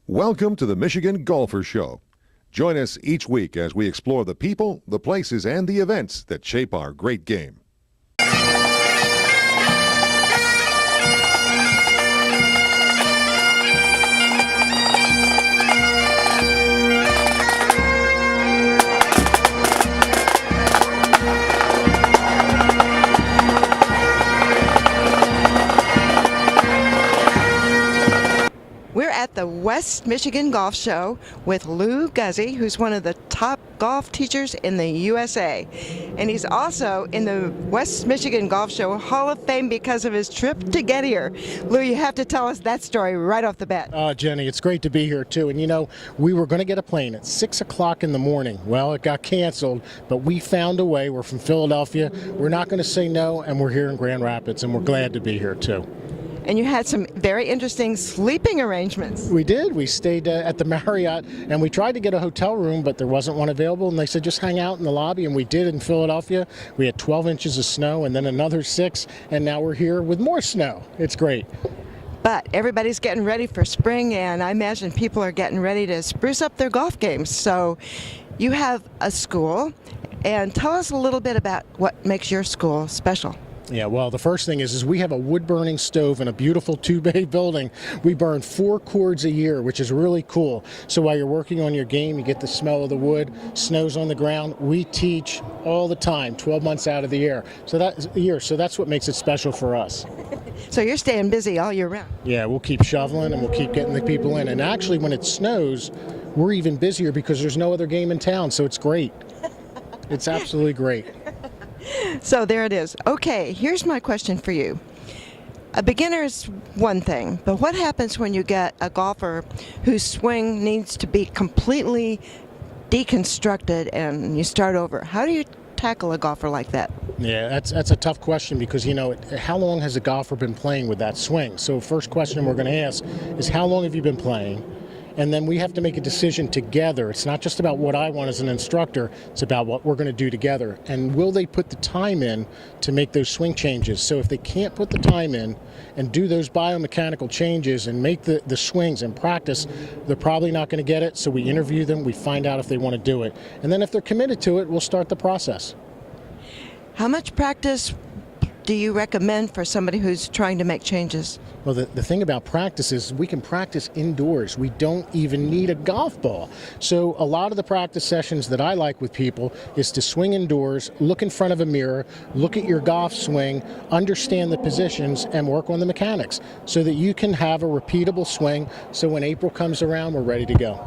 Welcome to the Michigan Golfer Show. Join us each week as we explore the people, the places, and the events that shape our great game. We're at the West Michigan Golf Show with Lou Guzzi, who's one of the top golf teachers in the USA. And he's also in the West Michigan Golf Show Hall of Fame because of his trip to get here. Lou, you have to tell us that story right off the bat. Jenny, it's great to be here too. And you know, we were going to get a plane at 6 o'clock in the morning. Well, it got canceled, but we found a way. We're from Philadelphia. We're not going to say no, and we're here in Grand Rapids, and we're glad to be here too. And you had some very interesting sleeping arrangements. We did. We stayed at the Marriott, and we tried to get a hotel room, but there wasn't one available. And they said, just hang out in the lobby. And we did in Philadelphia. We had 12 inches of snow and then another 6. And now we're here with more snow. It's great. But everybody's getting ready for spring, and I imagine people are getting ready to spruce up their golf games. So you have a school, and tell us a little bit about what makes your school special. Yeah, well, the first thing is we have a wood-burning stove in a beautiful 2-bay building. We burn 4 cords a year, which is really cool. So while you're working on your game, you get the smell of the wood, snow's on the ground. We teach all the time, 12 months out of the year. So that's what makes it special for us. So you're staying busy all year round. Yeah, we'll keep shoveling and we'll keep getting the people in. And actually, when it snows, we're even busier because there's no other game in town, so it's great. It's absolutely great. So there it is. Okay, here's my question for you. A beginner is one thing, but what happens when you get a golfer whose swing needs to be completely deconstructed and you start over? How do you tackle a golfer like that? Yeah, that's a tough question because, you know, how long has a golfer been playing with that swing? So first question we're going to ask is, how long have you been playing? And then we have to make a decision together. It's not just about what I want as an instructor, it's about what we're going to do together. And will they put the time in to make those swing changes? So if they can't put the time in and do those biomechanical changes and make the swings and practice, they're probably not going to get it. So we interview them, we find out if they want to do it. And then if they're committed to it, we'll start the process. How much practice do you recommend for somebody who's trying to make changes? Well, the thing about practice is we can practice indoors. We don't even need a golf ball. So a lot of the practice sessions that I like with people is to swing indoors, look in front of a mirror, look at your golf swing, understand the positions, and work on the mechanics so that you can have a repeatable swing. So when April comes around, we're ready to go.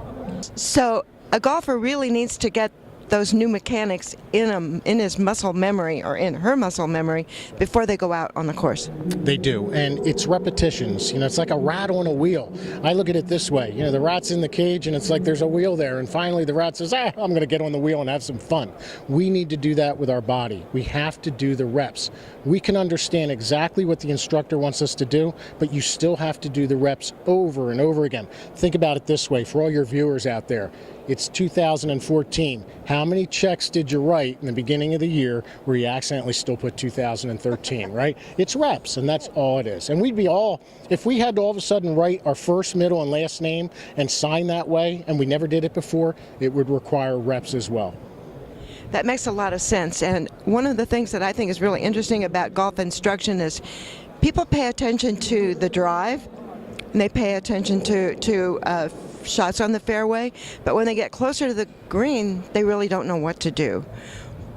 So a golfer really needs to get those new mechanics in his muscle memory or in her muscle memory before they go out on the course. They do, and it's repetitions. You know, it's like a rat on a wheel. I look at it this way. You know, the rat's in the cage, and it's like there's a wheel there, and finally the rat says, I'm going to get on the wheel and have some fun. We need to do that with our body. We have to do the reps. We can understand exactly what the instructor wants us to do, but you still have to do the reps over and over again. Think about it this way, for all your viewers out there. It's 2014. How many checks did you write in the beginning of the year where you accidentally still put 2013, right? It's reps, and that's all it is. And we'd be all, if we had to all of a sudden write our first, middle, and last name and sign that way, and we never did it before, it would require reps as well. That makes a lot of sense. And one of the things that I think is really interesting about golf instruction is people pay attention to the drive, and they pay attention to shots on the fairway, but when they get closer to the green, they really don't know what to do.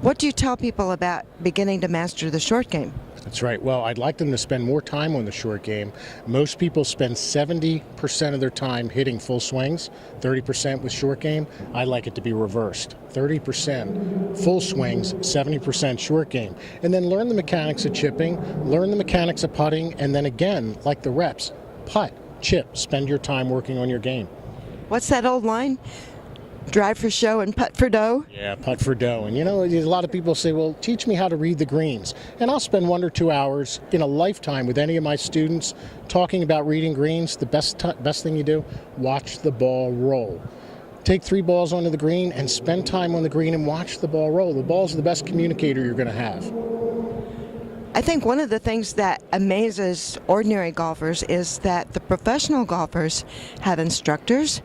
What do you tell people about beginning to master the short game? That's right. Well, I'd like them to spend more time on the short game. Most people spend 70% of their time hitting full swings, 30% with short game. I like it to be reversed. 30% full swings, 70% short game. And then learn the mechanics of chipping, learn the mechanics of putting, and then again, like the reps, putt, chip, spend your time working on your game. What's that old line? Drive for show and putt for dough? Yeah, putt for dough. And you know, a lot of people say, well, teach me how to read the greens. And I'll spend 1 or 2 hours in a lifetime with any of my students talking about reading greens. The best thing you do, watch the ball roll. Take 3 balls onto the green and spend time on the green and watch the ball roll. The ball's the best communicator you're going to have. I think one of the things that amazes ordinary golfers is that the professional golfers have instructors.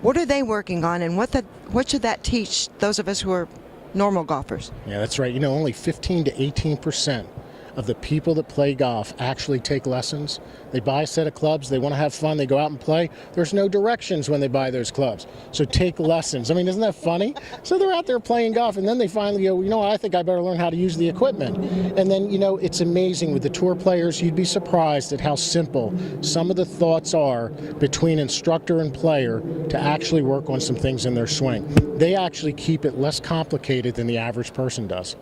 What are they working on, and what should that teach those of us who are normal golfers? Yeah, that's right. Only 15 to 18% of the people that play golf actually take lessons. They buy a set of clubs, they want to have fun, they go out and play. There's no directions when they buy those clubs. So take lessons. I mean, isn't that funny? So they're out there playing golf, and then they finally go, what, I think I better learn how to use the equipment. And then, it's amazing with the tour players, you'd be surprised at how simple some of the thoughts are between instructor and player to actually work on some things in their swing. They actually keep it less complicated than the average person does.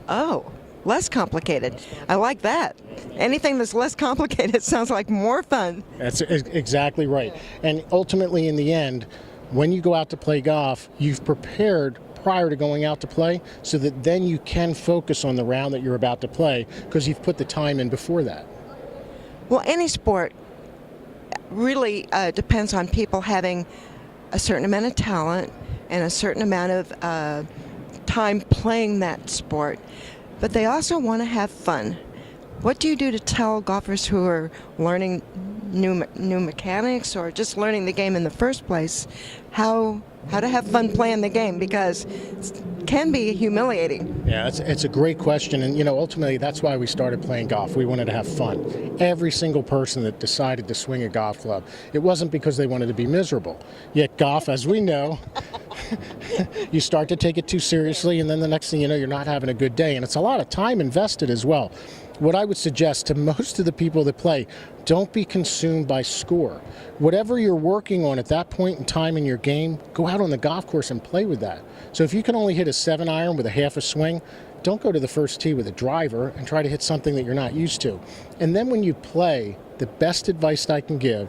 Oh. Less complicated. I like that. Anything that's less complicated sounds like more fun. That's exactly right. And ultimately, in the end, when you go out to play golf, you've prepared prior to going out to play so that then you can focus on the round that you're about to play because you've put the time in before that. Well, any sport really depends on people having a certain amount of talent and a certain amount of time playing that sport. But they also want to have fun. What do you do to tell golfers who are learning new mechanics or just learning the game in the first place how to have fun playing the game, because it can be humiliating? Yeah, it's a great question, and ultimately that's why we started playing golf. We wanted to have fun. Every single person that decided to swing a golf club, it wasn't because they wanted to be miserable. Yet golf, as we know, you start to take it too seriously, and then the next thing you know, you're not having a good day, and it's a lot of time invested as well. What I would suggest to most of the people that play, don't be consumed by score. Whatever you're working on at that point in time in your game, go out on the golf course and play with that. So if you can only hit a 7-iron with a half a swing, don't go to the first tee with a driver and try to hit something that you're not used to. And then when you play, the best advice I can give,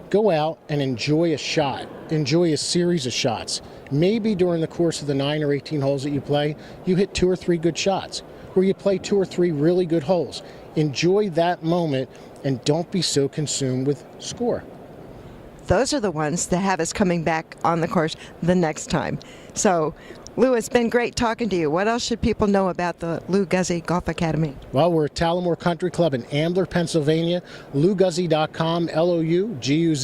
go out and enjoy a shot. Enjoy a series of shots. Maybe during the course of the 9 or 18 holes that you play, you hit 2 or 3 good shots, or you play 2 or 3 really good holes. Enjoy that moment and don't be so consumed with score. Those are the ones that have us coming back on the course the next time. So, Lou, it's been great talking to you. What else should people know about the Lou Guzzi Golf Academy? Well, we're at Tallamore Country Club in Ambler, Pennsylvania. LouGuzzi.com, LOUGUZZI.com.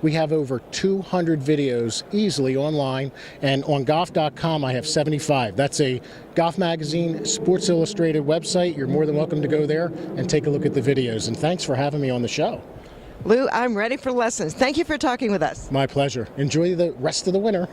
We have over 200 videos easily online, and on golf.com I have 75. That's a Golf Magazine, Sports Illustrated website. You're more than welcome to go there and take a look at the videos. And thanks for having me on the show. Lou, I'm ready for lessons. Thank you for talking with us. My pleasure. Enjoy the rest of the winter.